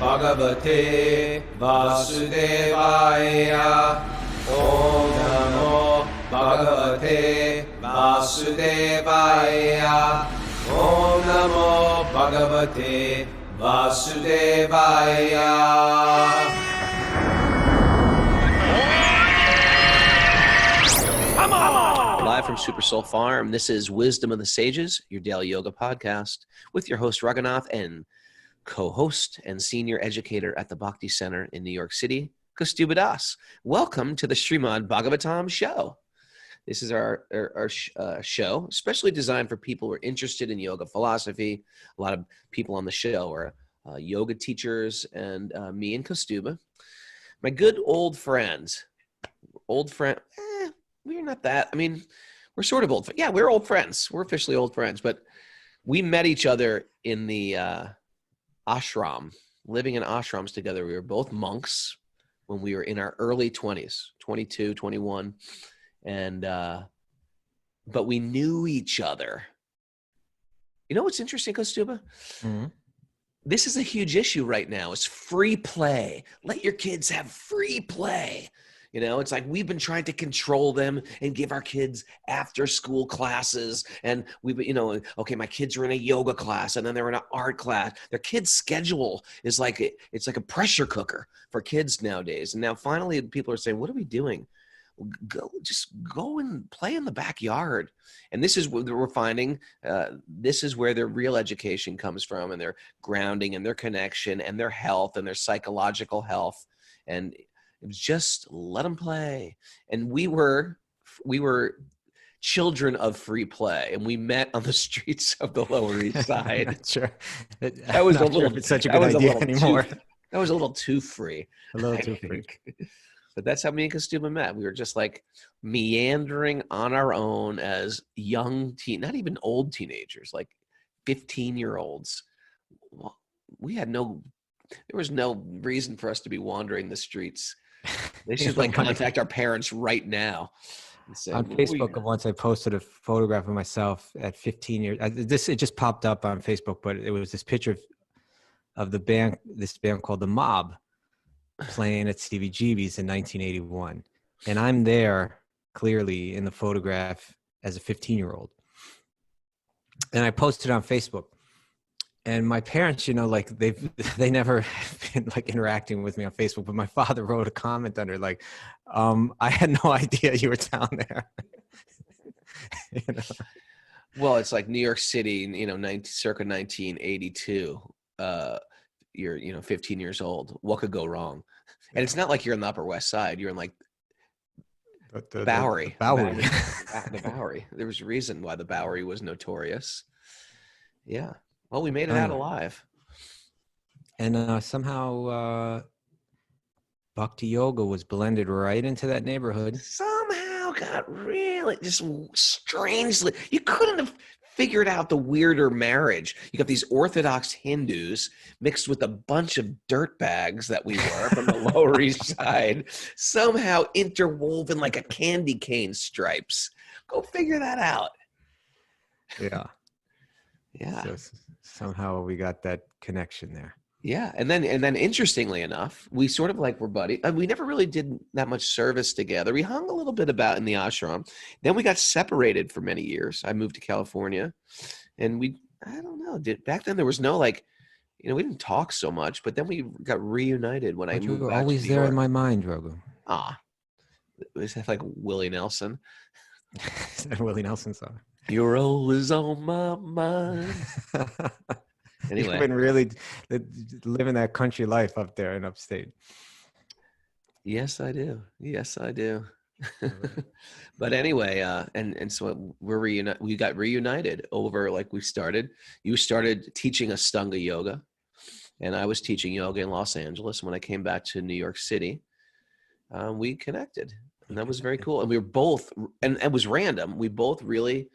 Bhagavate Vasudevaya. Om Namo Bhagavate Vasudevaya. Om Namo Bhagavate Vasudevaya. Live from Super Soul Farm, this is Wisdom of the Sages, your daily yoga podcast, with your host Raghunath and co-host and senior educator at the Bhakti Center in New York City, Kaustubha Das. Welcome to the Srimad Bhagavatam show. This is our show, especially designed for people who are interested in yoga philosophy. A lot of people on the show are yoga teachers, and me and Kaustubha, my good old friends. We're not that. I mean, we're sort of old. Yeah, we're old friends. We're officially old friends, but we met each other in the ashram, living in ashrams together. We were both monks when we were in our early 20s, 22, 21. And, but we knew each other. You know what's interesting, Kaustubha? Mm-hmm. This is a huge issue right now. It's free play. Let your kids have free play. You know, it's like we've been trying to control them and give our kids after school classes. And okay, my kids are in a yoga class and then they're in an art class. Their kids' schedule is it's like a pressure cooker for kids nowadays. And now finally people are saying, what are we doing? Just go and play in the backyard. And this is what we're finding. This is where their real education comes from, and their grounding and their connection and their health and their psychological health. And it was just let them play. And we were children of free play, and we met on the streets of the Lower East Side. Not sure. That was not sure if it's such a good idea anymore. That was a little too free. A little too free. But that's how me and Kaustubha met. We were just like meandering on our own as young not even old teenagers, like 15-year-olds. There was no reason for us to be wandering the streets. They should contact our parents right now. Say, on Facebook, once I posted a photograph of myself at 15 years. It just popped up on Facebook, but it was this picture of this band called The Mob playing at CBGB's in 1981. And I'm there clearly in the photograph as a 15-year-old. And I posted on Facebook. And my parents, they never been interacting with me on Facebook, but my father wrote a comment under I had no idea you were down there. Well, it's like New York City, circa 1982. You're 15 years old. What could go wrong? And it's not like you're in the Upper West Side. You're in the Bowery. The Bowery. There was a reason why the Bowery was notorious. Yeah. Well, we made it out alive. And somehow Bhakti-yogi was blended right into that neighborhood. Somehow got really just strangely. You couldn't have figured out the weirder marriage. You got these Orthodox Hindus mixed with a bunch of dirtbags that we were from the Lower East Side, somehow interwoven like a candy cane stripes. Go figure that out. Yeah. Yeah. So somehow we got that connection there. Yeah. And then interestingly enough, we sort of were buddies. We never really did that much service together. We hung a little bit about in the ashram. Then we got separated for many years. I moved to California, and back then there was no we didn't talk so much, but then we got reunited when I moved back to New York. Always there in my mind, Raghu. Was that like Willie Nelson? Is that a Willie Nelson song? You're always on my mind. Anyway, you've been really living that country life up there in upstate. Yes, I do. But anyway, and so we got reunited over you started teaching Ashtanga yoga, and I was teaching yoga in Los Angeles. When I came back to New York City, we connected, and that was very cool. And we were both, and it was random. We both really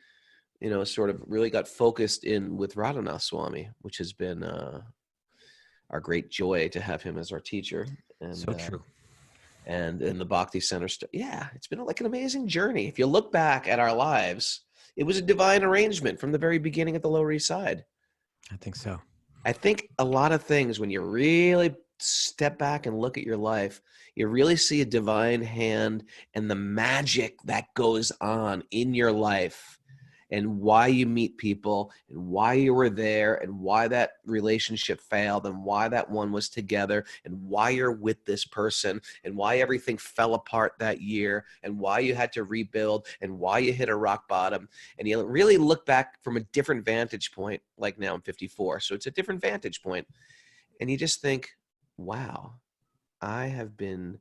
sort of really got focused in with Radhanath Swami, which has been our great joy to have him as our teacher. And, so true. And in the Bhakti Center, it's been like an amazing journey. If you look back at our lives, it was a divine arrangement from the very beginning at the Lower East Side. I think so. I think a lot of things, when you really step back and look at your life, you really see a divine hand and the magic that goes on in your life, and why you meet people, and why you were there, and why that relationship failed, and why that one was together, and why you're with this person, and why everything fell apart that year, and why you had to rebuild, and why you hit a rock bottom. And you really look back from a different vantage point. Like now I'm 54, so it's a different vantage point. And you just think, wow, I have been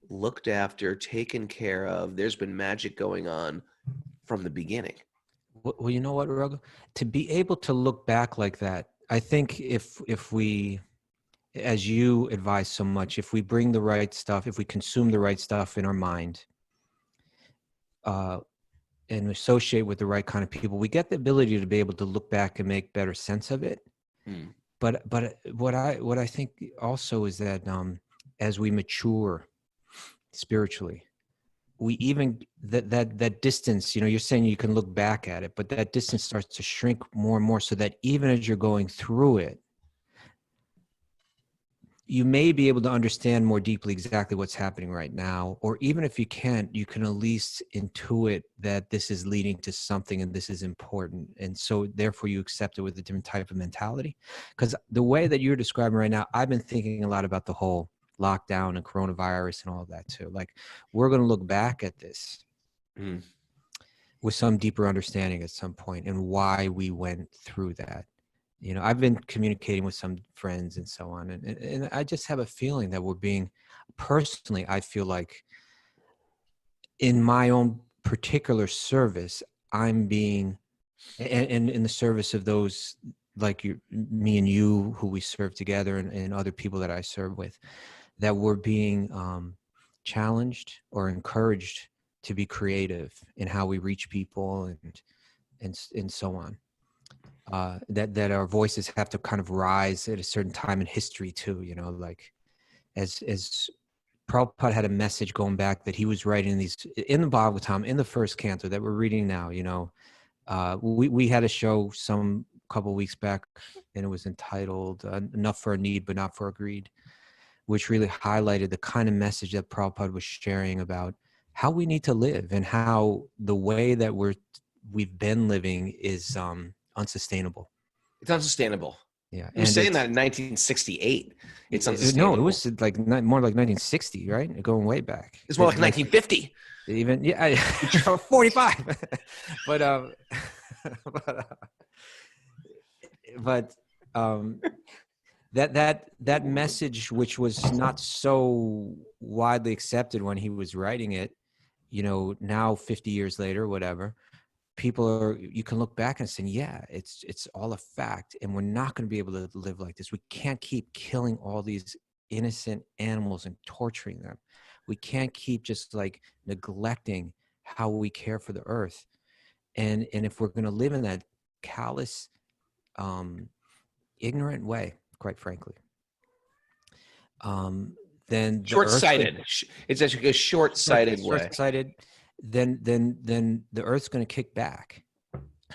looked after, taken care of. There's been magic going on from the beginning. Well, you know what, Raghu? To be able to look back like that, I think if we, as you advise so much, if we bring the right stuff, if we consume the right stuff in our mind, and associate with the right kind of people, we get the ability to be able to look back and make better sense of it. But what I think also is that as we mature spiritually, we even that distance, you're saying you can look back at it, but that distance starts to shrink more and more, so that even as you're going through it, you may be able to understand more deeply exactly what's happening right now. Or even if you can't, you can at least intuit that this is leading to something and this is important. And so therefore you accept it with a different type of mentality. Because the way that you're describing right now, I've been thinking a lot about the whole lockdown and coronavirus and all of that too. Like, we're going to look back at this with some deeper understanding at some point, and why we went through that. I've been communicating with some friends and so on, and I just have a feeling that we're being, personally, I feel like in my own particular service, I'm being, and in the service of those like me and you, who we serve together, and other people that I serve with, that we're being challenged or encouraged to be creative in how we reach people and so on. That our voices have to kind of rise at a certain time in history too, like as Prabhupada had a message going back that he was writing these in the Bhagavatam, in the first canto that we're reading now. We had a show some couple weeks back, and it was entitled Enough for a Need but Not for a Greed, which really highlighted the kind of message that Prabhupada was sharing about how we need to live, and how the way that we've been living is unsustainable. It's unsustainable. Yeah, He was saying that in 1968. It's unsustainable. No, it was like more like 1960, right? Going way back. It's more like 1950. Even 45. but that message, which was not so widely accepted when he was writing it, now 50 years later, whatever, you can look back and say, yeah, it's all a fact, and we're not going to be able to live like this. We can't keep killing all these innocent animals and torturing them. We can't keep just like neglecting how we care for the earth. And if we're going to live in that callous, ignorant way, quite frankly, then short-sighted. It's actually a short-sighted way. Short-sighted. Then the earth's going to kick back,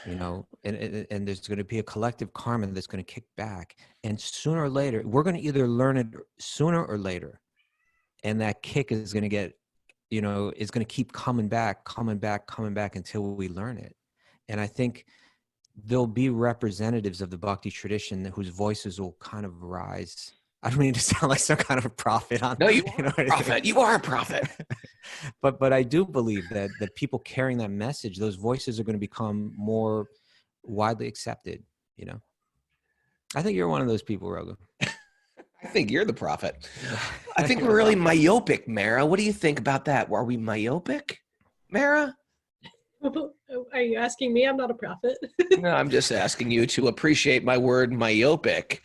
and there's going to be a collective karma that's going to kick back, and sooner or later we're going to either learn it sooner or later, and that kick is going to get, is going to keep coming back until we learn it. And I think there'll be representatives of the Bhakti tradition whose voices will kind of rise. I don't mean to sound like some kind of a prophet. No, you are a prophet. You are a prophet. But I do believe that people carrying that message, those voices are going to become more widely accepted. I think you're one of those people, Raghu. I think you're the prophet. I think we're really myopic, Mara. What do you think about that? Are we myopic, Mara? Are you asking me? I'm not a prophet. No, I'm just asking you to appreciate my word myopic.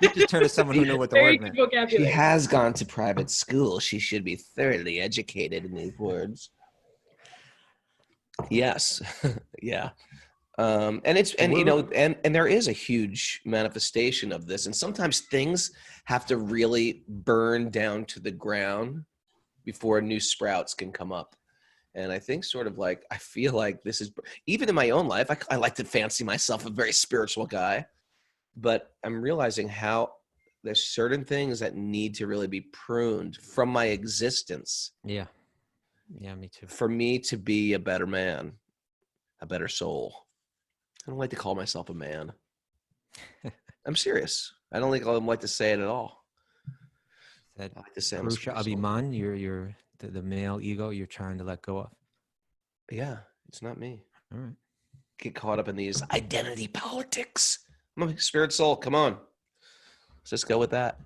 You just turn to someone who knew what the word meant. She has gone to private school. She should be thoroughly educated in these words. Yes. Yeah. And there is a huge manifestation of this. And sometimes things have to really burn down to the ground before new sprouts can come up. And I think I feel like this is, even in my own life, I like to fancy myself a very spiritual guy. but I'm realizing how there's certain things that need to really be pruned from my existence Yeah. Yeah, me too. for me to be a better man, a better soul. I don't like to call myself a man. I'm serious. I don't like to say it at all. That I like to say I'm a Purusha spirit soul. Abhiman, you're the male ego you're trying to let go of. Yeah, it's not me. All right. Get caught up in these identity politics. I'm a spirit soul. Come on. Let's just go with that.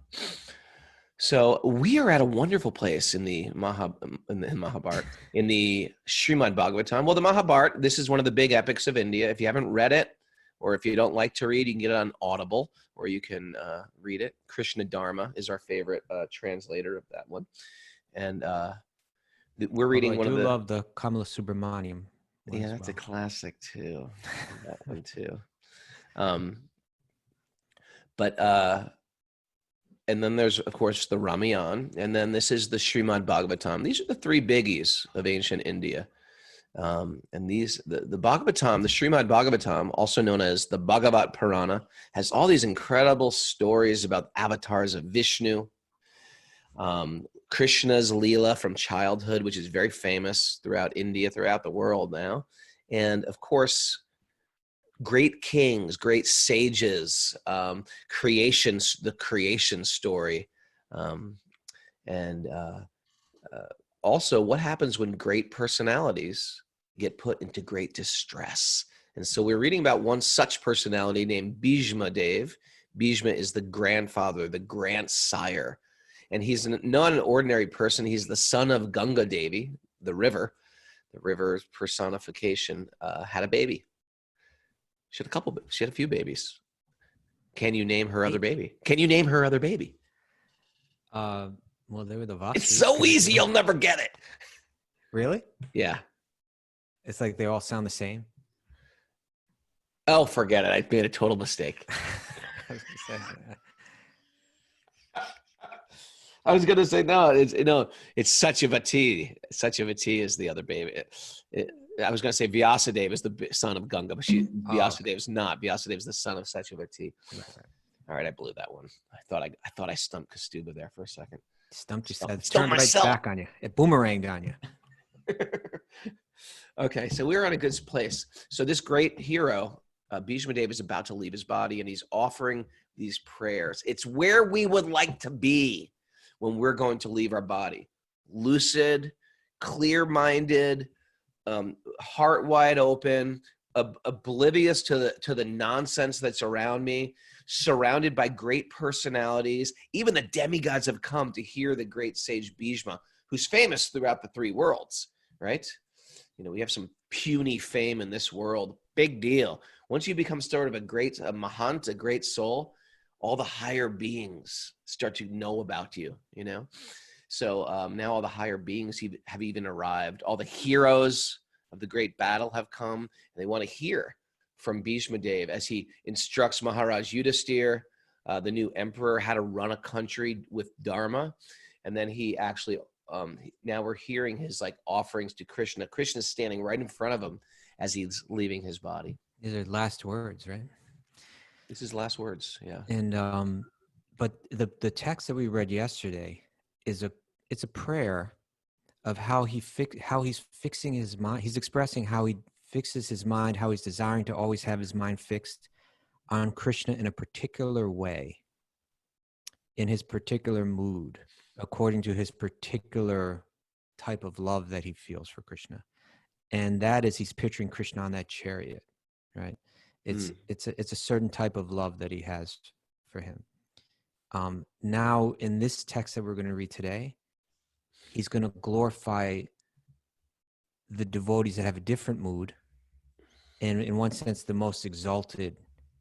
So we are at a wonderful place in the Mahabharata, in the Srimad Bhagavatam. Well, the Mahabharata, this is one of the big epics of India. If you haven't read it, or if you don't like to read, you can get it on Audible, or you can read it. Krishna Dharma is our favorite translator of that one. And we're reading Although one I of do the... love the Kamala Subramaniam one Yeah, as that's a well. classic too. That one too. But and then there's, of course, the Ramayana, and then this is the Srimad Bhagavatam. These are the three biggies of ancient India. And these, the Bhagavatam, the Srimad Bhagavatam, also known as the Bhagavat Purana, has all these incredible stories about avatars of Vishnu, Krishna's Leela from childhood, which is very famous throughout India, throughout the world now. And of course, great kings, great sages, the creation story. And also what happens when great personalities get put into great distress. And so we're reading about one such personality named Bhishma Dev. Bhishma is the grandfather, the grandsire. And he's not an ordinary person. He's the son of Ganga Devi, the river. The river's personification had a baby. She had a few babies. Can you name her other baby? Can you name her other baby? Well, they were the Vasus. It's so easy, you'll never get it. Really? Yeah. It's like they all sound the same. Oh, forget it. I made a total mistake. I was gonna say no. It's Satyavati. Satyavati is the other baby. I was gonna say Vyasadeva is the son of Ganga, but Vyasadeva is not. Vyasadeva is the son of Satyavati. Right. All right, I blew that one. I thought I stumped Kaustubha there for a second. Stumped you. Stumped Turned right myself. back on you. It boomeranged on you. Okay, so we're in a good place. So this great hero, Bhishma Dev, is about to leave his body, and he's offering these prayers. It's where we would like to be when we're going to leave our body. Lucid, clear-minded, heart wide open, oblivious to the nonsense that's around me, surrounded by great personalities. Even the demigods have come to hear the great sage Bhishma, who's famous throughout the three worlds, right? You know, we have some puny fame in this world. Big deal. Once you become sort of a mahant, a great soul, all the higher beings start to know about you, you know? So now all the higher beings have even arrived. All the heroes of the great battle have come, and they want to hear from Bhishma Dev as he instructs Maharaj Yudhisthira, the new emperor, how to run a country with Dharma. And then he actually, now we're hearing his like offerings to Krishna. Krishna's standing right in front of him as he's leaving his body. These are last words, right? This is last words, yeah. And but the text that we read yesterday it's a prayer of how he's fixing his mind. He's expressing how he fixes his mind, how he's desiring to always have his mind fixed on Krishna in a particular way, in his particular mood, according to his particular type of love that he feels for Krishna. And that is, he's picturing Krishna on that chariot, right? It's a certain type of love that he has for him. Now, in this text that we're going to read today, he's going to glorify the devotees that have a different mood, and in one sense, the most exalted,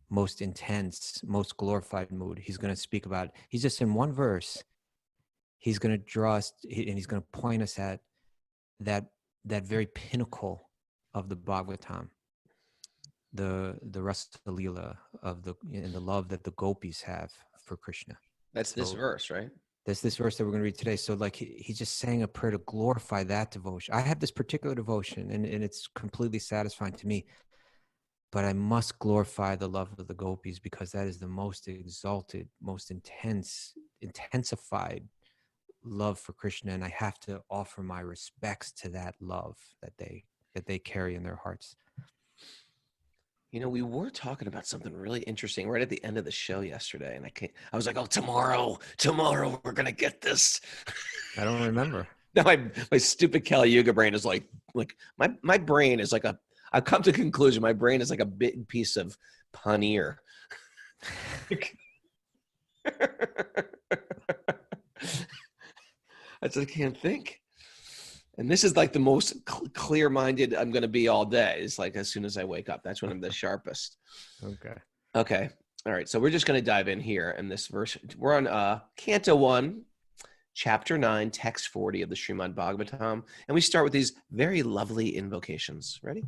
most intense, most glorified mood. He's going to speak about. He's just in one verse. He's going to draw us, and he's going to point us at that very pinnacle of the Bhagavatam, the Rasa Leela of the love that the Gopis have for Krishna. That's this verse, right? That's this verse that we're going to read today. So like he's just saying a prayer to glorify that devotion. I have this particular devotion, and it's completely satisfying to me. but I must glorify the love of the gopis because that is the most exalted, most intensified love for Krishna, and I have to offer my respects to that love that they carry in their hearts. You know, we were talking about something really interesting right at the end of the show yesterday, and I was like, "Oh, tomorrow we're gonna get this." I don't remember. Now my stupid Kali Yuga brain is like my brain is like I've come to the conclusion my brain is like a big piece of paneer. I just can't think. And this is like the most clear-minded I'm going to be all day. It's like as soon as I wake up, that's when I'm the sharpest. Okay. All right. So we're just going to dive in here in this verse. We're on Canto 1, Chapter 9, Text 40 of the Srimad Bhagavatam. And we start with these very lovely invocations. Ready?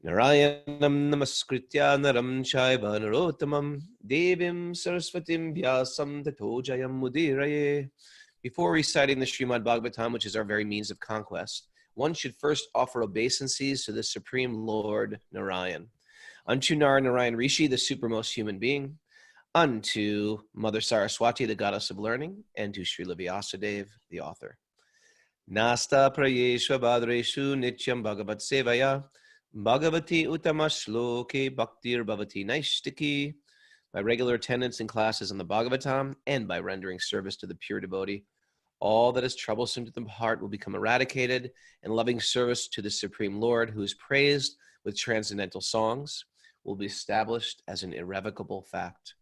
Yeah. Narayanam namaskritya naram chaiva narottamam devim saraswatim vyasam tato jayam mudiraye. Before reciting the Srimad Bhagavatam, which is our very means of conquest, one should first offer obeisances to the Supreme Lord Narayan, unto Narayan Rishi, the supermost human being, unto Mother Saraswati, the goddess of learning, and to Srila Vyasadeva, the author. Nasta prayeshva badreshu nityam bhagavat sevaya, bhagavati uttama shloke bhaktir bhavati naishtiki. By regular attendance in classes on the Bhagavatam and by rendering service to the pure devotee, all that is troublesome to the heart will become eradicated, and loving service to the Supreme Lord, who is praised with transcendental songs, will be established as an irrevocable fact.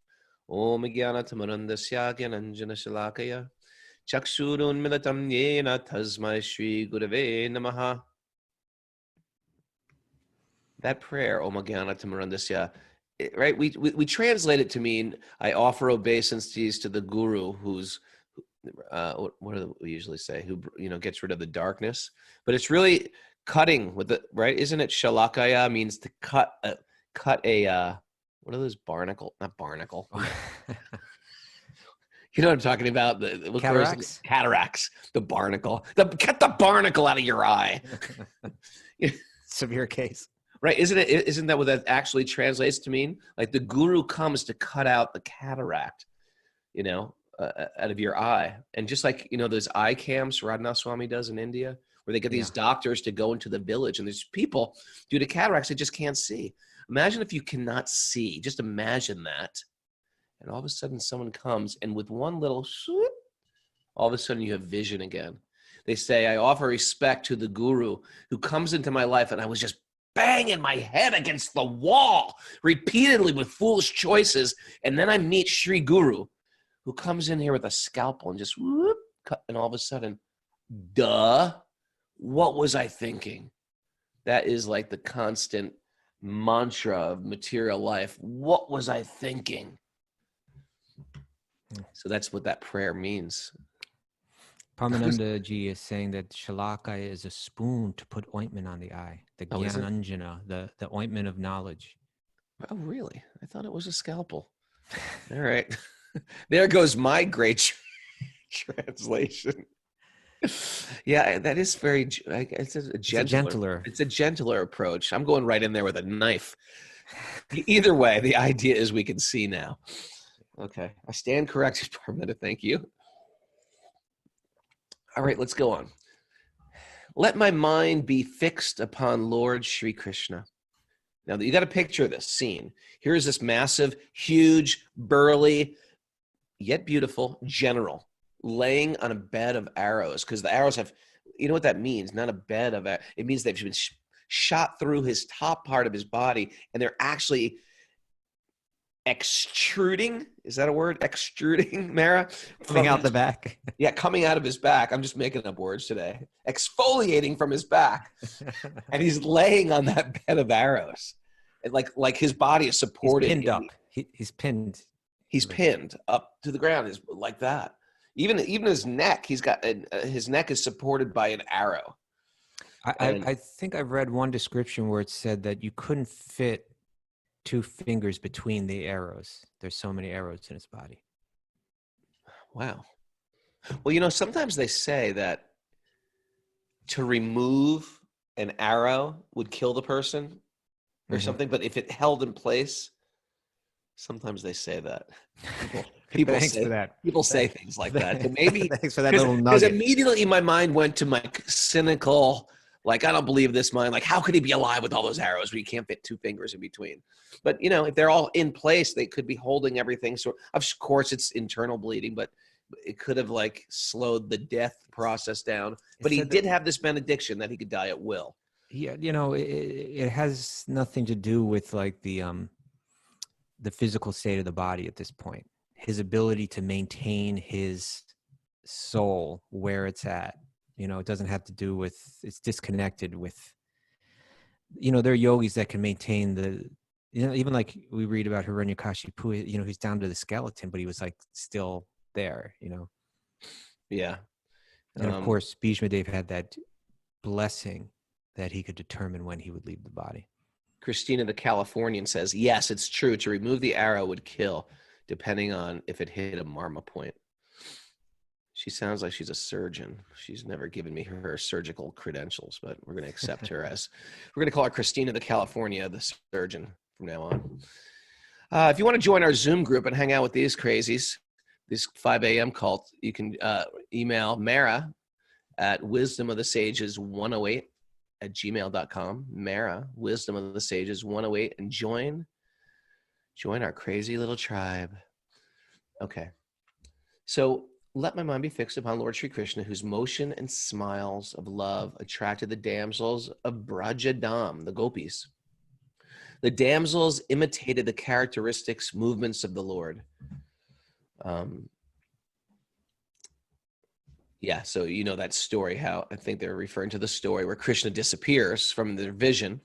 Om Jnana Tamarandasya Jnananjana Shalakaya Chakshurun Milatam Yena Tasmai Shri Gurave Namaha. That prayer, Om Jnana Tamarandasya, right? We translate it to mean I offer obeisances to the guru who's what do we usually say? Who gets rid of the darkness, but it's really cutting with the right. Isn't it? Shalakaya means to cut a what are those not barnacle? You know what I'm talking about? The Cataracts. Cataracts. The barnacle. Cut the barnacle out of your eye. Severe case. Right? Isn't that what that actually translates to mean? Like the guru comes to cut out the cataract, out of your eye. And just like, those eye camps Radhanath Swami does in India, where they get these doctors to go into the village, and there's people due to cataracts they just can't see. Imagine if you cannot see. Just imagine that. And all of a sudden someone comes, and with one little swoop, all of a sudden you have vision again. They say, I offer respect to the guru who comes into my life, and I was just banging my head against the wall repeatedly with foolish choices. And then I meet Sri Guru, who comes in here with a scalpel and just whoop, cut, and all of a sudden, duh, what was I thinking? That is like the constant mantra of material life. What was I thinking? So that's what that prayer means. Parmananda ji is saying that Shalakaya is a spoon to put ointment on the eye. The Jnananjana, the ointment of knowledge. Oh, really? I thought it was a scalpel. All right. There goes my great translation. Yeah, that is very, it's a gentler. It's a gentler approach. I'm going right in there with a knife. Either way, the idea is we can see now. Okay. I stand corrected, Parmananda. Thank you. All right, let's go on. Let my mind be fixed upon Lord Shri Krishna. Now, you got to picture this scene. Here's this massive, huge, burly, yet beautiful general laying on a bed of arrows, because the arrows have, you know what that means? Not a bed of, it means they've been shot through his top part of his body, and they're actually extruding. Is that a word? Extruding, Mara? Coming out the back. Yeah, coming out of his back. I'm just making up words today. Exfoliating from his back. And he's laying on that bed of arrows. And like his body is supported. He's pinned up. He's pinned. He's pinned up to the ground. Is like that. Even his neck, his neck is supported by an arrow. I think I've read one description where it said that you couldn't fit 2 fingers between the arrows. There's so many arrows in his body. Wow. Well, sometimes they say that to remove an arrow would kill the person. or something. But if it held in place, sometimes they say that. People Thanks say for that. people say things like that. So maybe Thanks for that little because nugget. immediately my mind went to my cynical, like, I don't believe this mind. Like, how could he be alive with all those arrows where you can't fit 2 fingers in between? But, if they're all in place, they could be holding everything. So, of course, it's internal bleeding, but it could have, like, slowed the death process down. But he did have this benediction that he could die at will. Yeah, it has nothing to do with, like, the physical state of the body at this point. His ability to maintain his soul where it's at. It doesn't have to do with, it's disconnected with, there are yogis that can maintain the, even like we read about Hiranyakashipu, he's down to the skeleton, but he was like still there, Yeah. And of course, Bhishma Dev had that blessing that he could determine when he would leave the body. Christina the Californian says, yes, it's true. To remove the arrow would kill, depending on if it hit a marma point. She sounds like she's a surgeon. She's never given me her surgical credentials, but we're going to accept her as, we're going to call her Christina the California, the surgeon from now on. If you want to join our Zoom group and hang out with these crazies, this 5 a.m. cult, you can email Mara at wisdomofthesages108@gmail.com. Mara, wisdomofthesages108, and join our crazy little tribe. Okay. So, let my mind be fixed upon Lord Sri Krishna, whose motion and smiles of love attracted the damsels of Brajadam, the Gopis. The damsels imitated the characteristics, movements of the Lord. Yeah, so that story, how I think they're referring to the story where Krishna disappears from their vision,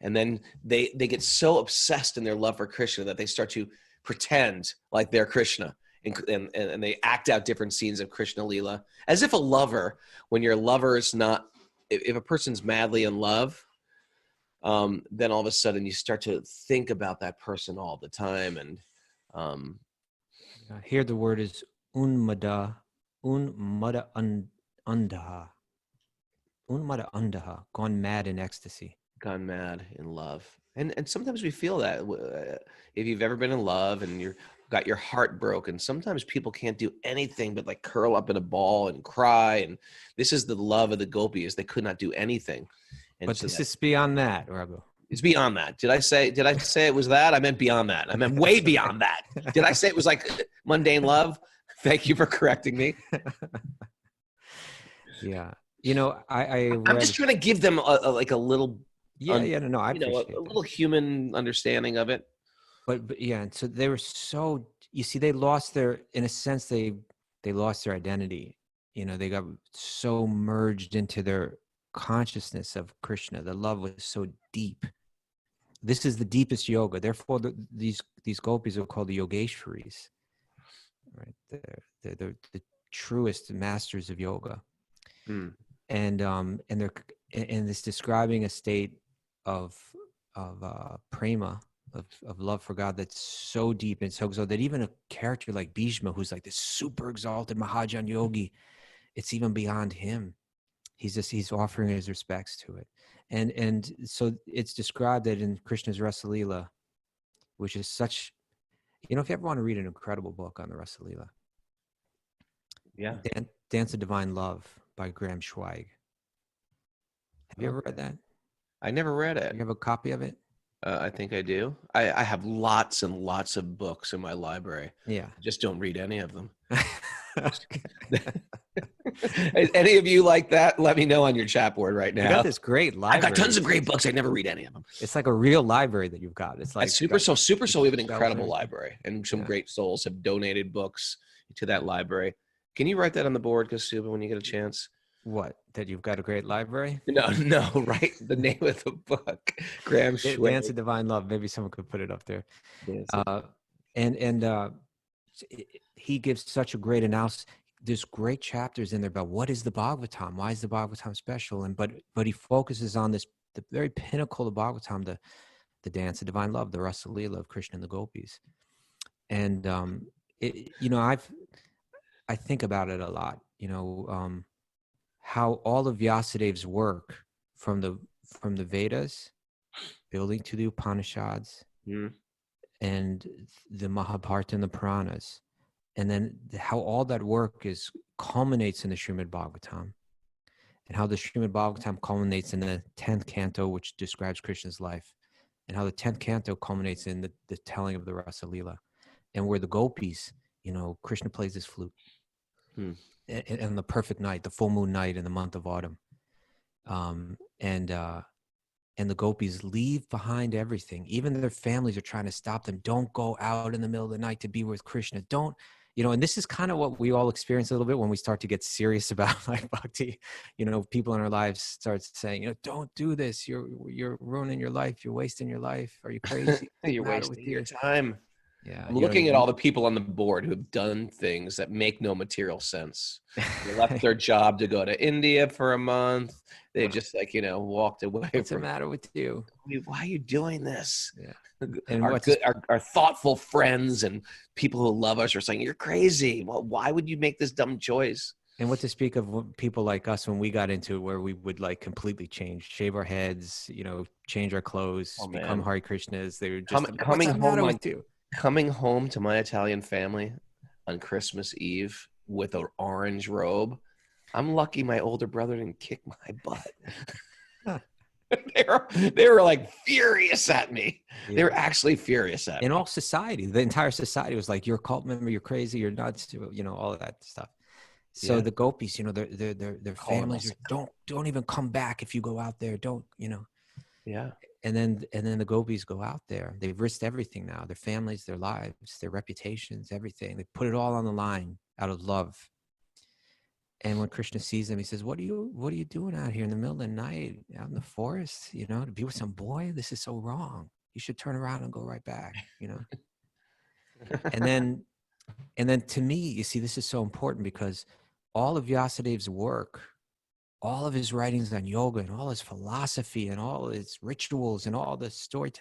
and then they get so obsessed in their love for Krishna that they start to pretend like they're Krishna. And they act out different scenes of Krishna Leela, as if a lover, when your lover is not, if a person's madly in love, then all of a sudden you start to think about that person all the time. And here the word is unmada unmada, gone mad in ecstasy. Gone mad in love. And sometimes we feel that if you've ever been in love and you're got your heart broken, sometimes people can't do anything but like curl up in a ball and cry. And this is the love of the Gopis. They could not do anything. And but so this is beyond that, Raghu. It's beyond that. Did I say it was that? I meant beyond that. I meant way beyond that. Did I say it was like mundane love? Thank you for correcting me. Yeah. I'm just trying to give them a little, I appreciate a little human understanding of it. But yeah, and so they were so, they lost their, in a sense, they lost their identity. They got so merged into their consciousness of Krishna. The love was so deep. This is the deepest yoga. Therefore, these gopis are called the Yogeshwaris. Right? They're the truest masters of yoga. Mm. And it's describing a state of prema, of love for God that's so deep and so that even a character like Bhishma, who's like this super exalted Mahajan yogi, it's even beyond him. He's offering his respects to it. And so it's described that in Krishna's Rasa Leela, which is such, if you ever want to read an incredible book on the Rasa Leela. Yeah. Dance of Divine Love by Graham Schweig. Have you ever read that? I never read it. You have a copy of it? I think I do. I have lots and lots of books in my library. Yeah. I just don't read any of them. Any of you like that? Let me know on your chat board right now. You got this great library. I've got tons of great books. I never read any of them. It's like a real library that you've got. It's like Super Soul. We have an incredible library, and some great souls have donated books to that library. Can you write that on the board, Kaustubha, when you get a chance? What? That you've got a great library? No, right. The name of the book, Graham Schweig. Dance of Divine Love. Maybe someone could put it up there. He gives such a great analysis. There's great chapters in there about what is the Bhagavatam, why is the Bhagavatam special, but he focuses on the very pinnacle of Bhagavatam, the dance of divine love, the Rasa Leela of Krishna and the Gopis, and I think about it a lot. How all of Vyasadev's work from the Vedas building to the Upanishads Mm. and the Mahabharata and the Puranas. And then how all that work is culminates in the Srimad Bhagavatam, and how the Srimad Bhagavatam culminates in the 10th canto, which describes Krishna's life, and how the 10th canto culminates in the telling of the Rasa Leela, and where the gopis, Krishna plays his flute. Hmm. And the perfect night, the full moon night in the month of autumn. And the gopis leave behind everything. Even their families are trying to stop them. Don't go out in the middle of the night to be with Krishna. Don't, and this is kind of what we all experience a little bit when we start to get serious about like bhakti. People in our lives start saying, don't do this. You're ruining your life. You're wasting your life. Are you crazy? You're What's the matter with wasting you? your time. Yeah. I'm looking at all the people on the board who have done things that make no material sense. They left their job to go to India for a month. They just walked away. What's the matter with you? Why are you doing this? Yeah. And our thoughtful friends and people who love us are saying, you're crazy. Well, why would you make this dumb choice? And what to speak of people like us when we got into it, where we would like completely shave our heads, change our clothes, become Hare Krishnas. They were just coming home to my Italian family on Christmas Eve with an orange robe. I'm lucky my older brother didn't kick my butt. They were like furious at me. Yeah. They were actually furious at me. In all society, the entire society was like, you're a cult member, you're crazy, you're nuts, all of that stuff. So the gopis, their families are, don't even come back if you go out there. Don't. Yeah. And then the gopis go out there. They've risked everything now, their families, their lives, their reputations, everything. They put it all on the line out of love. And when Krishna sees them, he says, what are you doing out here in the middle of the night, out in the forest, to be with some boy? This is so wrong. You should turn around and go right back, And then to me, you see, this is so important because all of Vyasadeva's work, all of his writings on yoga and all his philosophy and all his rituals and all the story,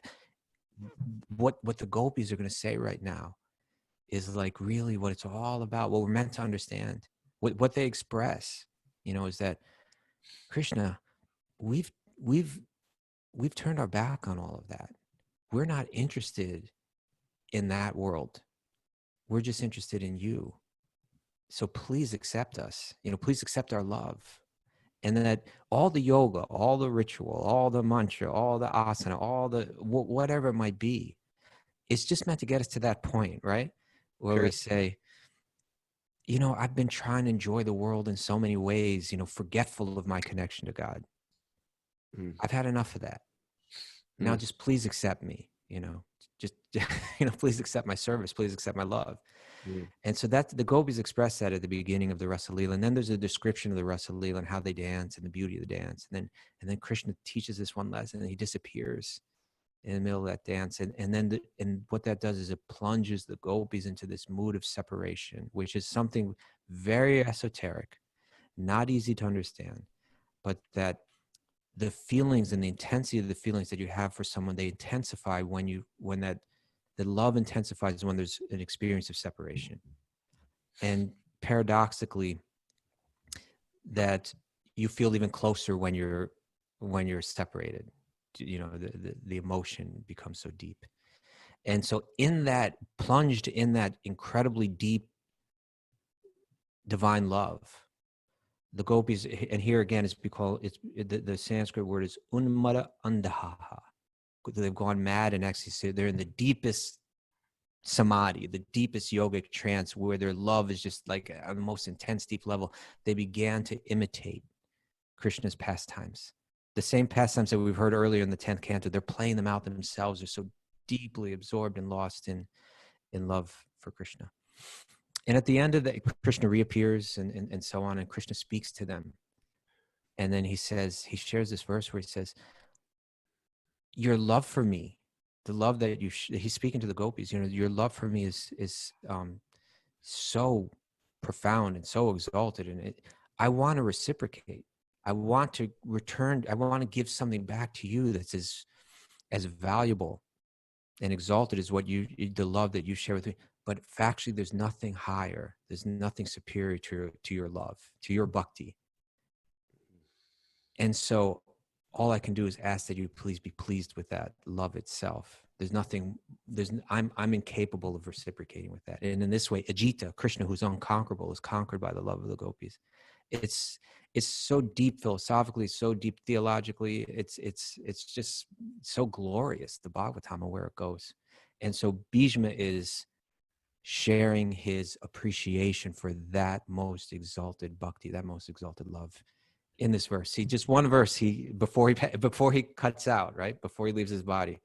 what the gopis are going to say right now is like really what it's all about, what we're meant to understand. What they express, is that Krishna, we've turned our back on all of that. We're not interested in that world. We're just interested in you. So please accept us. Please accept our love. And that all the yoga, all the ritual, all the mantra, all the asana, all the whatever it might be, it's just meant to get us to that point, right? Where we say, I've been trying to enjoy the world in so many ways, forgetful of my connection to God. I've had enough of that. Now just please accept me, just, please accept my service. Please accept my love. And so that the gopis express that at the beginning of the Rasa Leela. And then there's a description of the Rasa Leela and how they dance and the beauty of the dance. And then Krishna teaches this one lesson and he disappears in the middle of that dance. And what that does is it plunges the gopis into this mood of separation, which is something very esoteric, not easy to understand, but that the feelings and the intensity of the feelings that you have for someone, they intensify when the love intensifies when there's an experience of separation. And paradoxically, that you feel even closer when you're separated. The emotion becomes so deep. And so plunged in that incredibly deep divine love, the gopis, and here again the Sanskrit word is unmada andaha. They've gone mad in ecstasy. They're in the deepest samadhi, the deepest yogic trance, where their love is just like on the most intense, deep level. They began to imitate Krishna's pastimes. The same pastimes that we've heard earlier in the 10th canto, they're playing them out themselves. They're so deeply absorbed and lost in love for Krishna. And at the end of that, Krishna reappears and so on, and Krishna speaks to them. And then he shares this verse where he says, your love for me, the love that he's speaking to the gopis, your love for me is so profound and so exalted. And I want to reciprocate. I want to return. I want to give something back to you that's as valuable and exalted as the love that you share with me. But factually, there's nothing higher. There's nothing superior to your love, to your bhakti. And so all I can do is ask that you please be pleased with that love itself. I'm incapable of reciprocating with that. And in this way, Ajita, Krishna, who's unconquerable, is conquered by the love of the gopis. It's so deep philosophically, so deep theologically. It's just so glorious, the Bhagavatam, where it goes. And so Bhishma is sharing his appreciation for that most exalted bhakti, that most exalted love in this verse. Just one verse, before he cuts out, right? Before he leaves his body,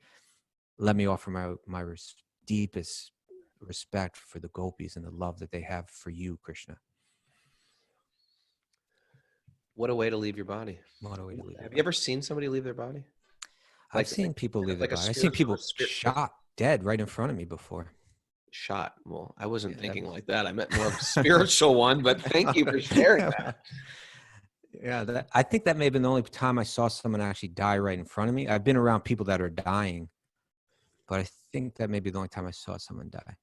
let me offer my deepest respect for the gopis and the love that they have for you, Krishna. What a way to leave your body. What a way to leave. Have you ever seen somebody leave their body? I've seen people leave their body. I've seen people shot dead right in front of me before. Shot. Well, I wasn't thinking like that. I meant more of a spiritual one, but thank you for sharing that. Yeah, I think that may have been the only time I saw someone actually die right in front of me. I've been around people that are dying, but I think that may be the only time I saw someone die.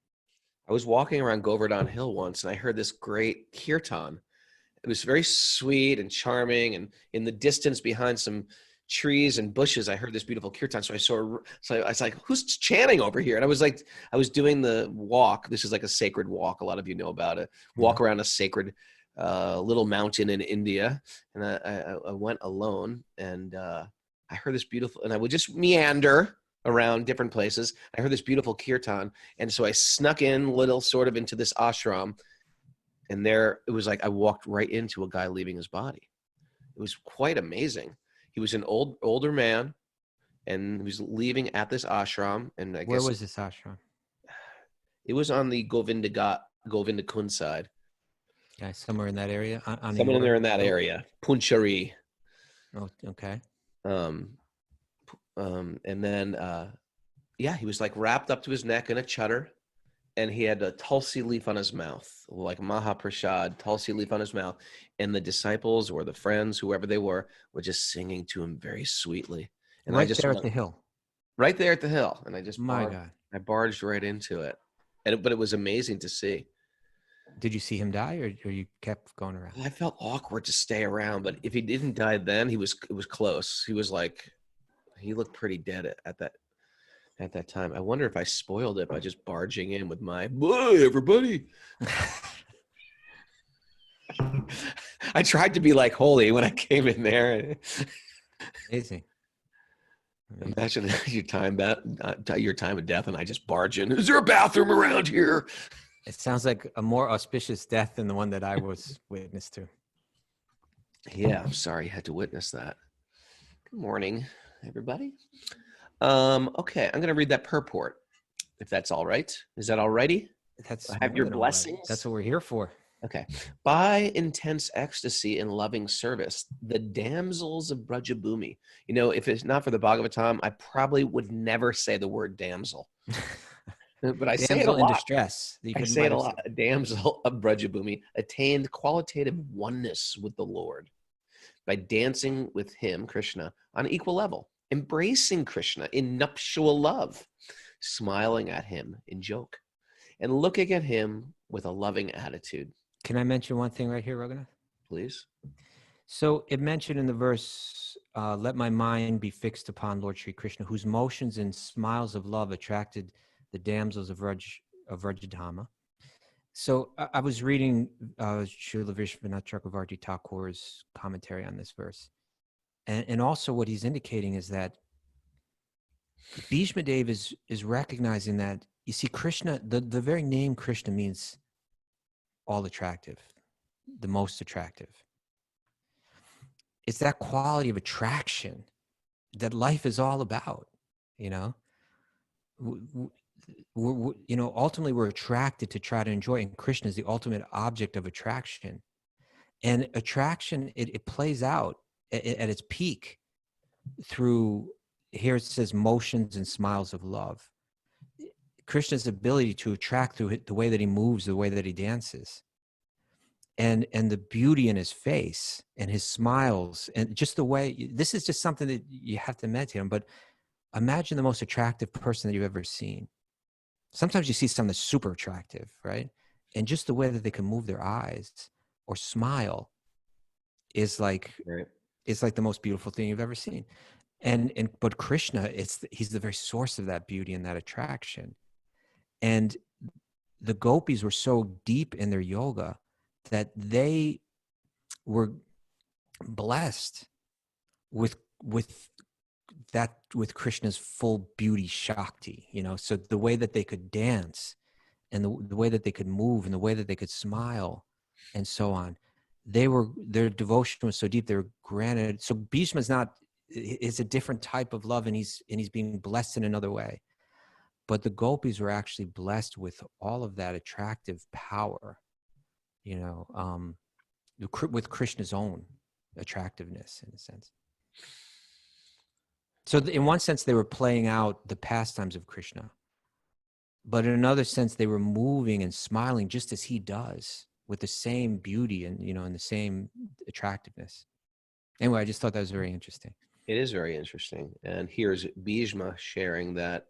I was walking around Govardhan Hill once, and I heard this great kirtan. It was very sweet and charming, and in the distance behind some trees and bushes, I heard this beautiful kirtan. So I was like, who's chanting over here? And I was doing the walk. This is like a sacred walk. A lot of you know about it. Walk around a sacred little mountain in India. And I went alone, and I heard this beautiful, and I would just meander around different places. I heard this beautiful kirtan. And so I snuck in little sort of into this ashram. And there, it was like I walked right into a guy leaving his body. It was quite amazing. He was an older man, and he was leaving at this ashram. And I guess, where was this ashram? It was on the Govinda Kund side. Yeah, somewhere in that area. Somewhere there in that area, Punchari. Oh, okay. And then, he was like wrapped up to his neck in a chadar. And he had a tulsi leaf on his mouth, like Mahaprasad, tulsi leaf on his mouth. And the disciples or the friends, whoever they were just singing to him very sweetly. And right there at the hill. Right there at the hill. And I just God. I barged right into it. But it was amazing to see. Did you see him die, or you kept going around? I felt awkward to stay around, but if he didn't die then, it was close. He looked pretty dead at that time. I wonder if I spoiled it by just barging in with my, "Boy, everybody." I tried to be like holy when I came in there. Amazing. Imagine your time of death, and I just barge in. Is there a bathroom around here? It sounds like a more auspicious death than the one that I was witness to. Yeah, I'm sorry you had to witness that. Good morning, everybody. Okay, I'm going to read that purport, if that's all right. Is that all righty? That's I have your blessings. Right. That's what we're here for. Okay. By intense ecstasy and loving service, the damsels of Brajabhumi. If it's not for the Bhagavatam, I probably would never say the word damsel. But I say it a lot. In distress. I say it a lot. A damsel of Brajabhumi attained qualitative oneness with the Lord by dancing with him, Krishna, on equal level, embracing Krishna in nuptial love, smiling at him in joke, and looking at him with a loving attitude. Can I mention one thing right here, Raghunath? Please. So it mentioned in the verse, let my mind be fixed upon Lord Sri Krishna, whose motions and smiles of love attracted the damsels of Vrajadhama. So I was reading Srila Vishwanath Chakravarti Thakur's commentary on this verse. And also what he's indicating is that Bhishma Dev is recognizing that, you see, Krishna, the very name Krishna means all attractive, the most attractive. It's that quality of attraction that life is all about, ultimately we're attracted to try to enjoy, and Krishna is the ultimate object of attraction. And attraction, it plays out at its peak through, here it says, motions and smiles of love. Krishna's ability to attract through the way that he moves, the way that he dances, and the beauty in his face and his smiles, and just the way, this is just something that you have to meditate on. But imagine the most attractive person that you've ever seen. Sometimes you see someone that's super attractive, right? And just the way that they can move their eyes or smile is like, right, It's like the most beautiful thing you've ever seen. But Krishna, he's the very source of that beauty and that attraction. And the gopis were so deep in their yoga that they were blessed with Krishna's full beauty Shakti, so the way that they could dance and the way that they could move and the way that they could smile and so on. Their devotion was so deep, they were granted. So Bhishma is a different type of love, and he's being blessed in another way. But the gopis were actually blessed with all of that attractive power, with Krishna's own attractiveness, in a sense. So in one sense, they were playing out the pastimes of Krishna. But in another sense, they were moving and smiling just as he does, with the same beauty and, and the same attractiveness. Anyway, I just thought that was very interesting. It is very interesting. And here's Bhishma sharing that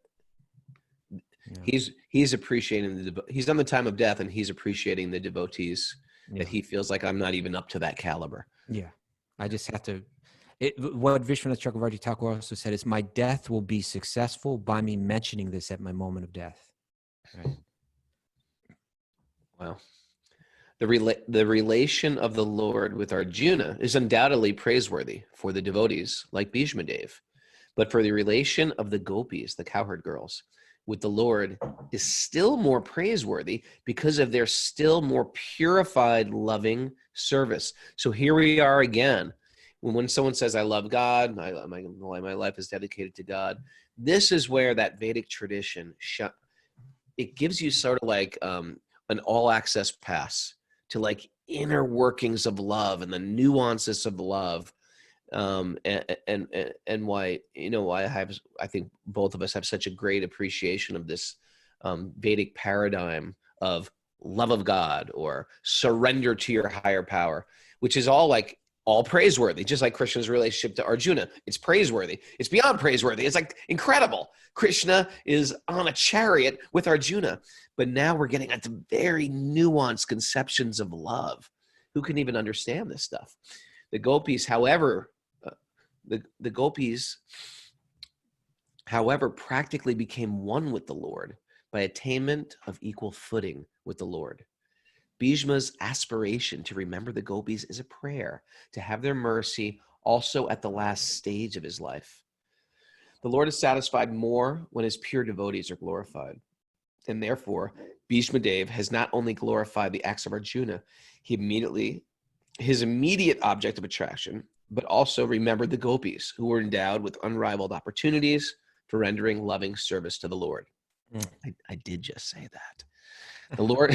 he's appreciating he's on the time of death, and he's appreciating the devotees that he feels like I'm not even up to that caliber. Yeah. I just have to, what Vishwanath Chakravarti Thakur also said is, my death will be successful by me mentioning this at my moment of death. Right. Wow. The relation of the Lord with Arjuna is undoubtedly praiseworthy for the devotees like Bhishma Dev, but for the relation of the gopis, the cowherd girls, with the Lord is still more praiseworthy because of their still more purified, loving service. So here we are again. When someone says, I love God, my life is dedicated to God, this is where that Vedic tradition, it gives you sort of like an all-access pass to like inner workings of love and the nuances of love, and why I think both of us have such a great appreciation of this Vedic paradigm of love of God or surrender to your higher power, which is all praiseworthy, just like Krishna's relationship to Arjuna. It's praiseworthy. It's beyond praiseworthy. It's like incredible. Krishna is on a chariot with Arjuna, but now we're getting into very nuanced conceptions of love. Who can even understand this stuff? The gopis, however, practically became one with the Lord by attainment of equal footing with the Lord. Bhishma's aspiration to remember the gopis is a prayer to have their mercy also at the last stage of his life. The Lord is satisfied more when his pure devotees are glorified. And therefore, Bhishma Dev has not only glorified the acts of Arjuna, his immediate object of attraction, but also remembered the gopis, who were endowed with unrivaled opportunities for rendering loving service to the Lord. I did just say that. The Lord,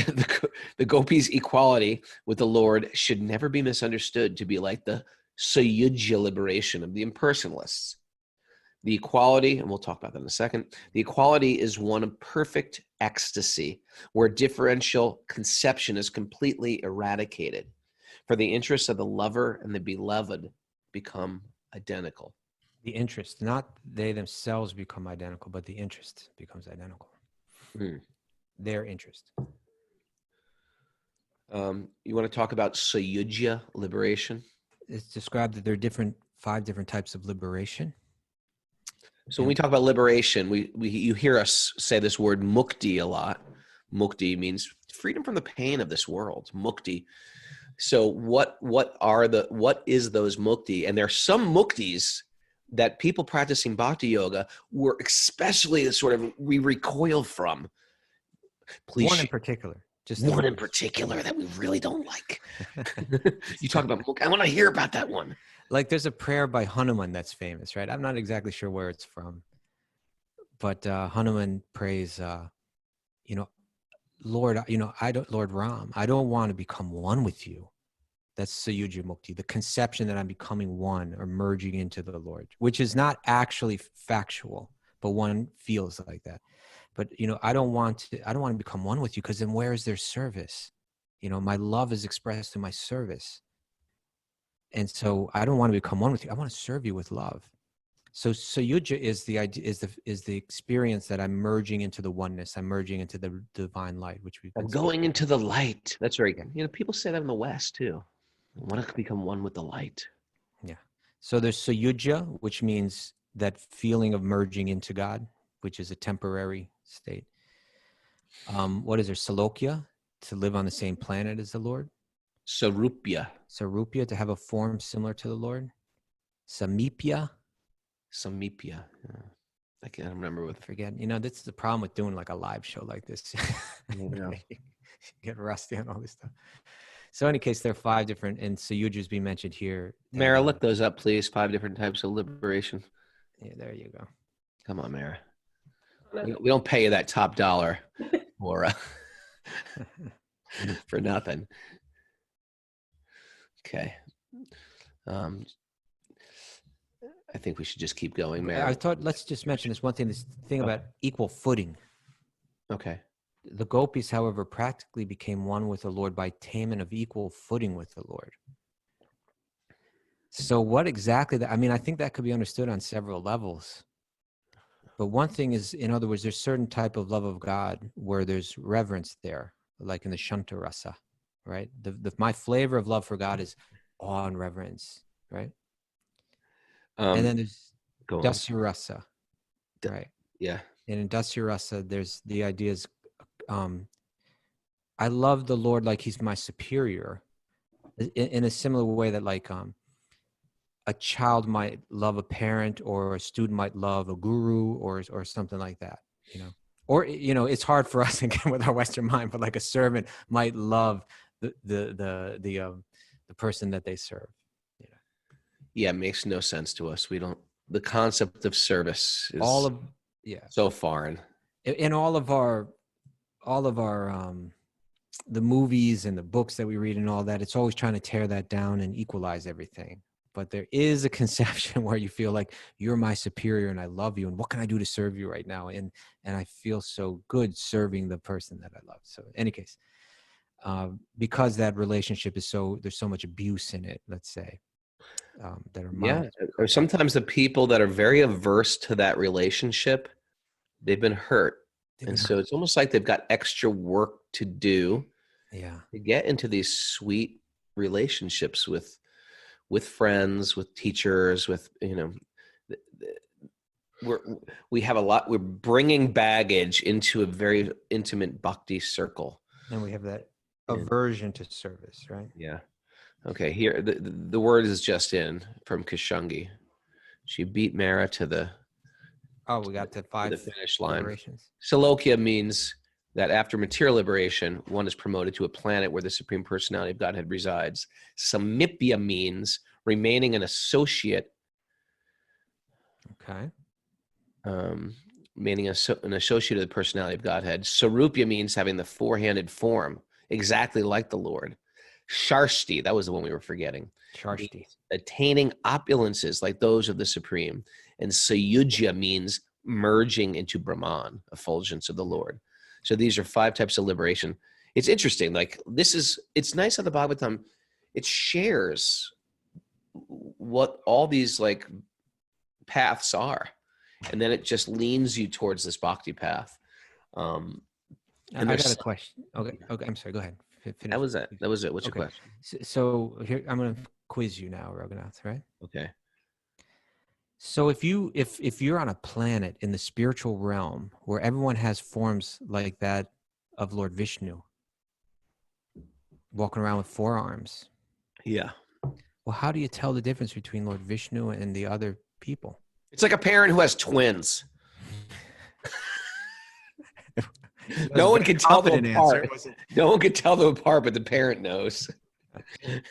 the gopis' equality with the Lord should never be misunderstood to be like the Sayujya liberation of the impersonalists. The equality, and we'll talk about that in a second, the equality is one of perfect ecstasy, where differential conception is completely eradicated. For the interests of the lover and the beloved become identical. The interest, not they themselves become identical, but the interest becomes identical. Their interest. You want to talk about Sayujya liberation? It's described that there are 5 different types of liberation. So when we talk about liberation, you hear us say this word mukti a lot. Mukti means freedom from the pain of this world. Mukti. So what is those mukti? And there are some muktis that people practicing bhakti yoga were especially we recoil from. Please, one in particular. Just one in particular that we really don't like. You talk about mukti. I want to hear about that one. Like there's a prayer by Hanuman that's famous, right? I'm not exactly sure where it's from, but Hanuman prays, Lord, Lord Ram, I don't want to become one with you. That's Sayujya Mukti, the conception that I'm becoming one or merging into the Lord, which is not actually factual, but one feels like that. But, I don't want to become one with you, because then where is their service? My love is expressed through my service. And so I don't want to become one with you. I want to serve you with love. So Sayujya is the idea, is the experience that I'm merging into the oneness. I'm merging into the divine light, which I'm going into the light. That's very good. People say that in the West too. I want to become one with the light. Yeah. So there's Sayuja, which means that feeling of merging into God, which is a temporary state. What is there? Salokya, to live on the same planet as the Lord. Sarupya. Sarupya, to have a form similar to the Lord. Samipya. Samipya. Yeah. I can't remember what. I forget. You know, that's the problem with doing like a live show like this. know. You get rusty on all this stuff. So in any case, there are 5 different, and Sayuja's being mentioned here. Mara, look those up, please. 5 different types of liberation. Yeah, there you go. Come on, Mara. We don't pay you that top dollar for for nothing. Okay. I think we should just keep going, Mara. I thought, let's just mention this one thing, this thing about equal footing. Okay. The Gopis, however, practically became one with the Lord by attainment of equal footing with the Lord. So what exactly that, I mean, I think that could be understood on several levels. But one thing is, in other words, there's certain type of love of God where there's reverence there, like in the Shanta Rasa, right? My flavor of love for God is awe and reverence, right? And then there's Dasya Rasa, right? Yeah. And in Dasya Rasa, there's the ideas, I love the Lord like he's my superior, in a similar way that like a child might love a parent, or a student might love a guru, or something like that, you know. Or, you know, it's hard for us again with our Western mind, but like a servant might love the person that they serve. You know? Yeah, it makes no sense to us. We don't. The concept of service is so foreign. In all of our the movies and the books that we read and all that, it's always trying to tear that down and equalize everything. But there is a conception where you feel like you're my superior and I love you, and what can I do to serve you right now? And I feel so good serving the person that I love. So in any case, because that relationship is there's so much abuse in it, let's say, that are or sometimes the people that are very averse to that relationship, they've been hurt. So it's almost like they've got extra work to do to get into these sweet relationships with friends, with teachers, with, you know, we have a lot, we're bringing baggage into a very intimate bhakti circle. And we have that aversion to service, right? Yeah. Okay, here, the word is just in from Kishangi. She beat Mara to the we got to 5 finish line. liberations. Salokya means that after material liberation, one is promoted to a planet where the Supreme Personality of Godhead resides. Samipya means remaining an associate. Okay. Meaning an associate of the Personality of Godhead. Sarupya means having the 4-handed form, exactly like the Lord. Sharsti, that was the one we were forgetting. Sharsti. Attaining opulences like those of the Supreme. And Sayujya means merging into Brahman, effulgence of the Lord. So these are 5 types of liberation. It's interesting. Like it's nice how the Bhagavatam, it shares what all these like paths are. And then it just leans you towards this bhakti path. And I got a question. Okay. I'm sorry. Go ahead. Finish. That was it. What's your question? So here, I'm going to quiz you now, Raghunath, right? Okay. So if you're on a planet in the spiritual realm where everyone has forms like that of Lord Vishnu, walking around with 4 arms. Yeah. Well, how do you tell the difference between Lord Vishnu and the other people? It's like a parent who has twins. No one can tell them apart. No one can tell them apart, but the parent knows. In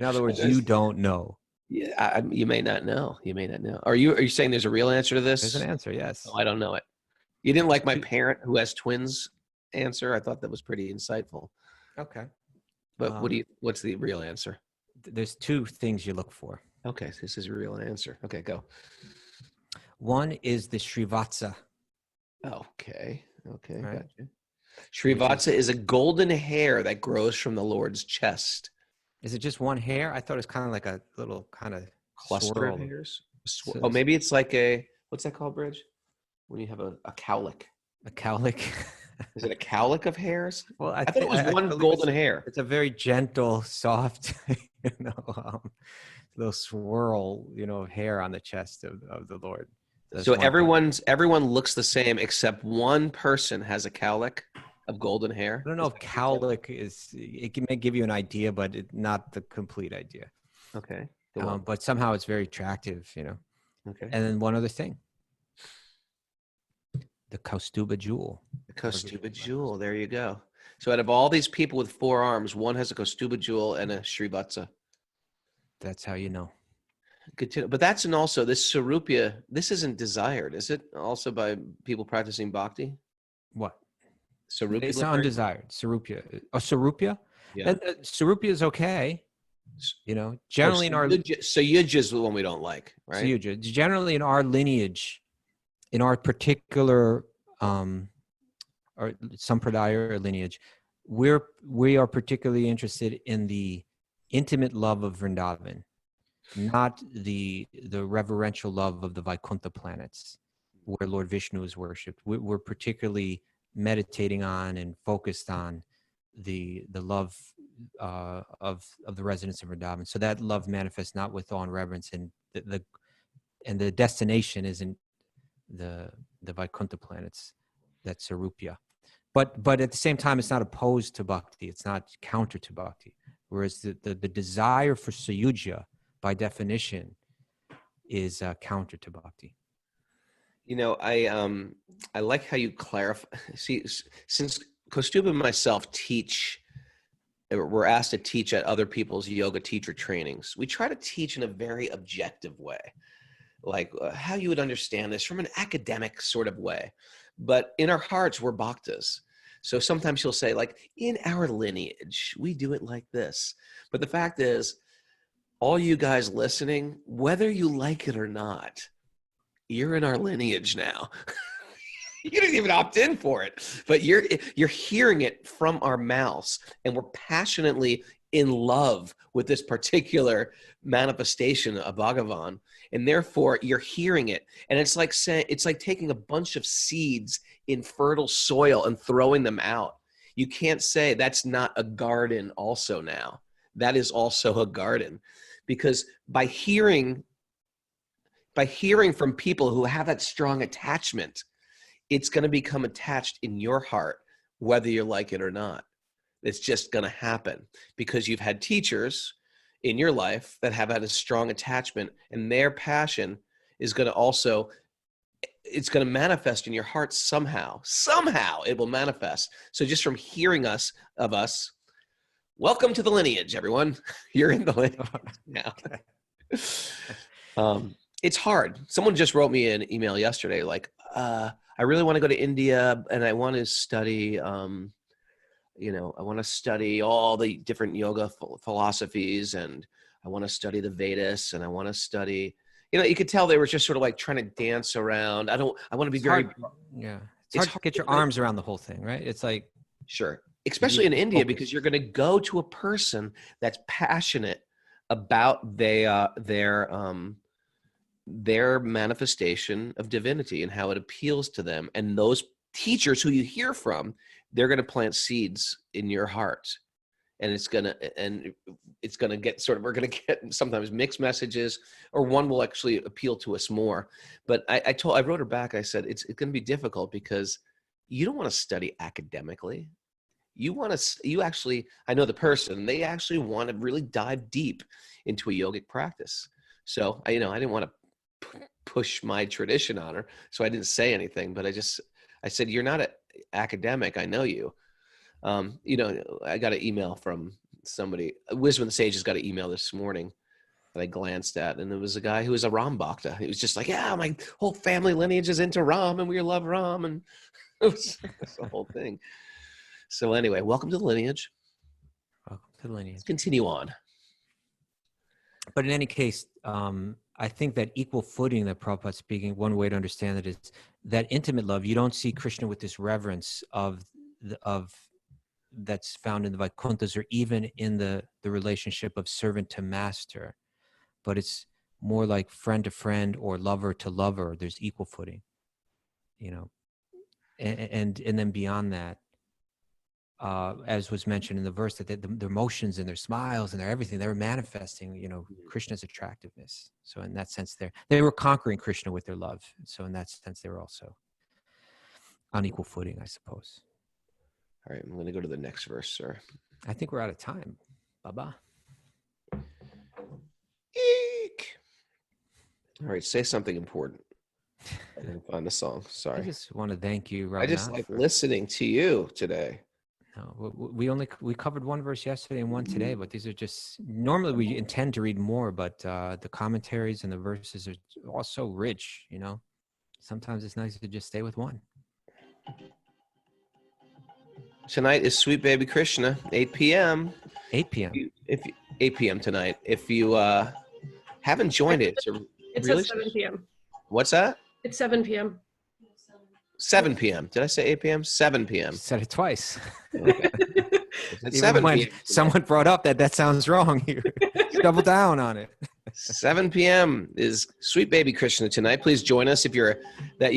other words, you don't know. Yeah, you may not know. Are you saying there's a real answer to this? There's an answer, yes. Oh, I don't know it. You didn't like my parent who has twins answer? I thought that was pretty insightful. Okay. But what's the real answer? There's 2 things you look for. Okay, this is a real answer. Okay, go. One is the Srivatsa. Okay, Right. gotcha. Srivatsa is a golden hair that grows from the Lord's chest. Is it just one hair? I thought it was kind of like a little kind of Cluster of hairs? Maybe it's like what's that called, Bridge? When you have a cowlick. A cowlick? Is it a cowlick of hairs? Well, I thought it was one golden hair. It's a very gentle, soft, little swirl, of hair on the chest of the Lord. That's So one thing. everyone looks the same except one person has a cowlick of golden hair. I don't know if cowlick may give you an idea, but not the complete idea. Okay. Go on. But somehow it's very attractive, Okay. And then one other thing, the Kaustubha jewel. The Kaustubha jewel. There you go. So out of all these people with 4 arms, one has a Kaustubha jewel and a Srivatsa. That's how you know. Good to know. But that's also this Sarupya. This isn't desired, is it? Also by people practicing bhakti. What? Sarupya. It's undesired. Sarupya. Sarupya. Yeah. And Sarupya is okay. Generally in our Sayuja is the one we don't like, right? Sayuja. Generally in our lineage, in our particular or sampradaya or lineage, we are particularly interested in the intimate love of Vrindavan, not the reverential love of the Vaikuntha planets where Lord Vishnu is worshipped. We're particularly meditating on and focused on the love of the residents of Vrindavan. So that love manifests not with awe and reverence, and the destination isn't the Vaikuntha planets. That's Sarupya. But at the same time, it's not opposed to bhakti. It's not counter to bhakti. Whereas the desire for Sayuja, by definition, is counter to bhakti. I like how you clarify. See, since Kaustubha and myself we're asked to teach at other people's yoga teacher trainings. We try to teach in a very objective way, like how you would understand this from an academic sort of way. But in our hearts, we're bhaktas. So sometimes you'll say, like, in our lineage, we do it like this. But the fact is, all you guys listening, whether you like it or not, you're in our lineage now. You didn't even opt in for it, but you're hearing it from our mouths, and we're passionately in love with this particular manifestation of Bhagavan, and therefore you're hearing it. And it's like taking a bunch of seeds in fertile soil and throwing them out. You can't say that's not a garden also now. That is also a garden, because by hearing from people who have that strong attachment, it's going to become attached in your heart, whether you like it or not. It's just going to happen because you've had teachers in your life that have had a strong attachment, and their passion is going to it's going to manifest in your heart somehow. Somehow it will manifest. So just from hearing of us, welcome to the lineage, everyone. You're in the lineage now. It's hard. Someone just wrote me an email yesterday, like, I really want to go to India and I want to study, I want to study all the different yoga philosophies, and I want to study the Vedas, and I want to study, you could tell they were just sort of like trying to dance around. I want to be very, yeah. It's hard to get your arms around the whole thing, right? It's like, sure. Especially in India, because you're going to go to a person that's passionate about their manifestation of divinity and how it appeals to them. And those teachers who you hear from, they're going to plant seeds in your heart. And it's going to get we're going to get sometimes mixed messages, or one will actually appeal to us more. But I wrote her back. I said, it's going to be difficult because you don't want to study academically. I know the person, they actually want to really dive deep into a yogic practice. So I didn't want to push my tradition on her, so I didn't say anything, but I said, you're not an academic. I know you. I got an email from somebody. Wisdom of the Sages got an email this morning that I glanced at, and it was a guy who was a Ram Bhakta. He was just like, yeah, my whole family lineage is into Ram, and we love Ram, and it was the whole thing. So anyway, welcome to the lineage. Welcome to the lineage. Let's continue on. But in any case, I think that equal footing that Prabhupada's speaking, one way to understand it is that intimate love. You don't see Krishna with this reverence of that's found in the Vaikunthas, or even in the relationship of servant to master, but it's more like friend to friend or lover to lover. There's equal footing, and then beyond that, as was mentioned in the verse, that their emotions and their smiles and their everything, they were manifesting, Krishna's attractiveness. So in that sense, they were conquering Krishna with their love. So in that sense, they were also on equal footing, I suppose. All right, I'm going to go to the next verse, sir. I think we're out of time. Baba. Eek. All right, say something important. I didn't find the song. I Sorry. just want to thank you, Raghunath. I just like listening to you today. No, we covered one verse yesterday and one today, but these are just, normally we intend to read more, but the commentaries and the verses are all so rich, Sometimes it's nice to just stay with one. Tonight is Sweet Baby Krishna, 8 p.m. 8 p.m. 8 p.m. tonight. If you haven't joined it, It's really, at 7 p.m. What's that? It's 7 p.m. 7 p.m. Did I say 8 p.m.? 7 p.m. Said it twice. Okay. It's Even 7 when p.m. someone brought up that sounds wrong, you double down on it. 7 p.m. is Sweet Baby Krishna tonight. Please join us if you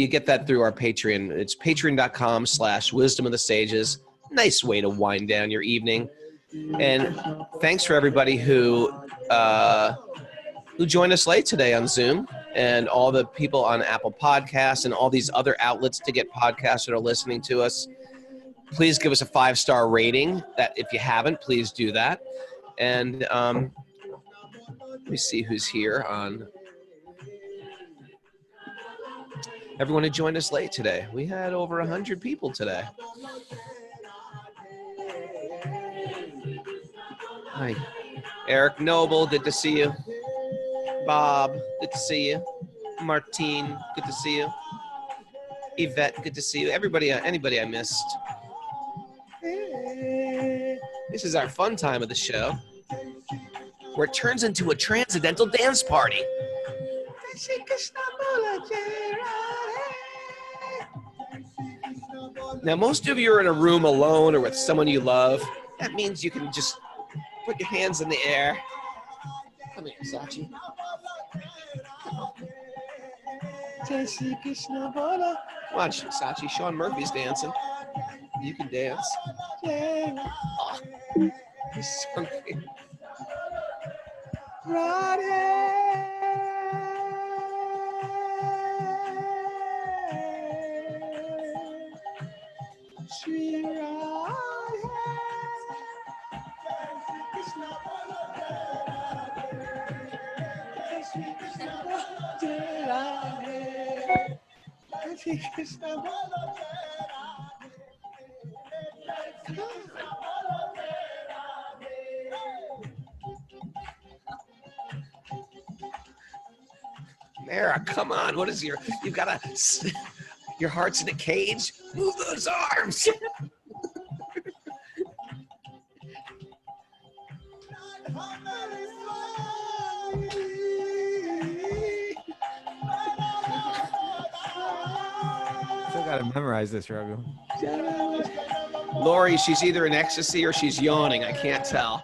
get that through our Patreon. It's patreon.com/wisdom of the sages. Nice way to wind down your evening. And thanks for everybody who joined us late today on Zoom, and all the people on Apple Podcasts and all these other outlets to get podcasts that are listening to us. Please give us a 5-star rating. That if you haven't, please do that. And let me see who's here on. Everyone who joined us late today. We had over 100 people today. Hi, Eric Noble, good to see you. Bob, good to see you. Martine, good to see you. Yvette, good to see you. Everybody, anybody I missed. This is our fun time of the show, where it turns into a transcendental dance party. Now, most of you are in a room alone or with someone you love. That means you can just put your hands in the air. Come here, Sachi. Watch, Sachi. Sean Murphy's dancing. You can dance. Oh, he's so great. Mara, come on. What is your heart's in a cage? Move those arms. Still got to memorize this, Raghu. Lori, she's either in ecstasy or she's yawning. I can't tell.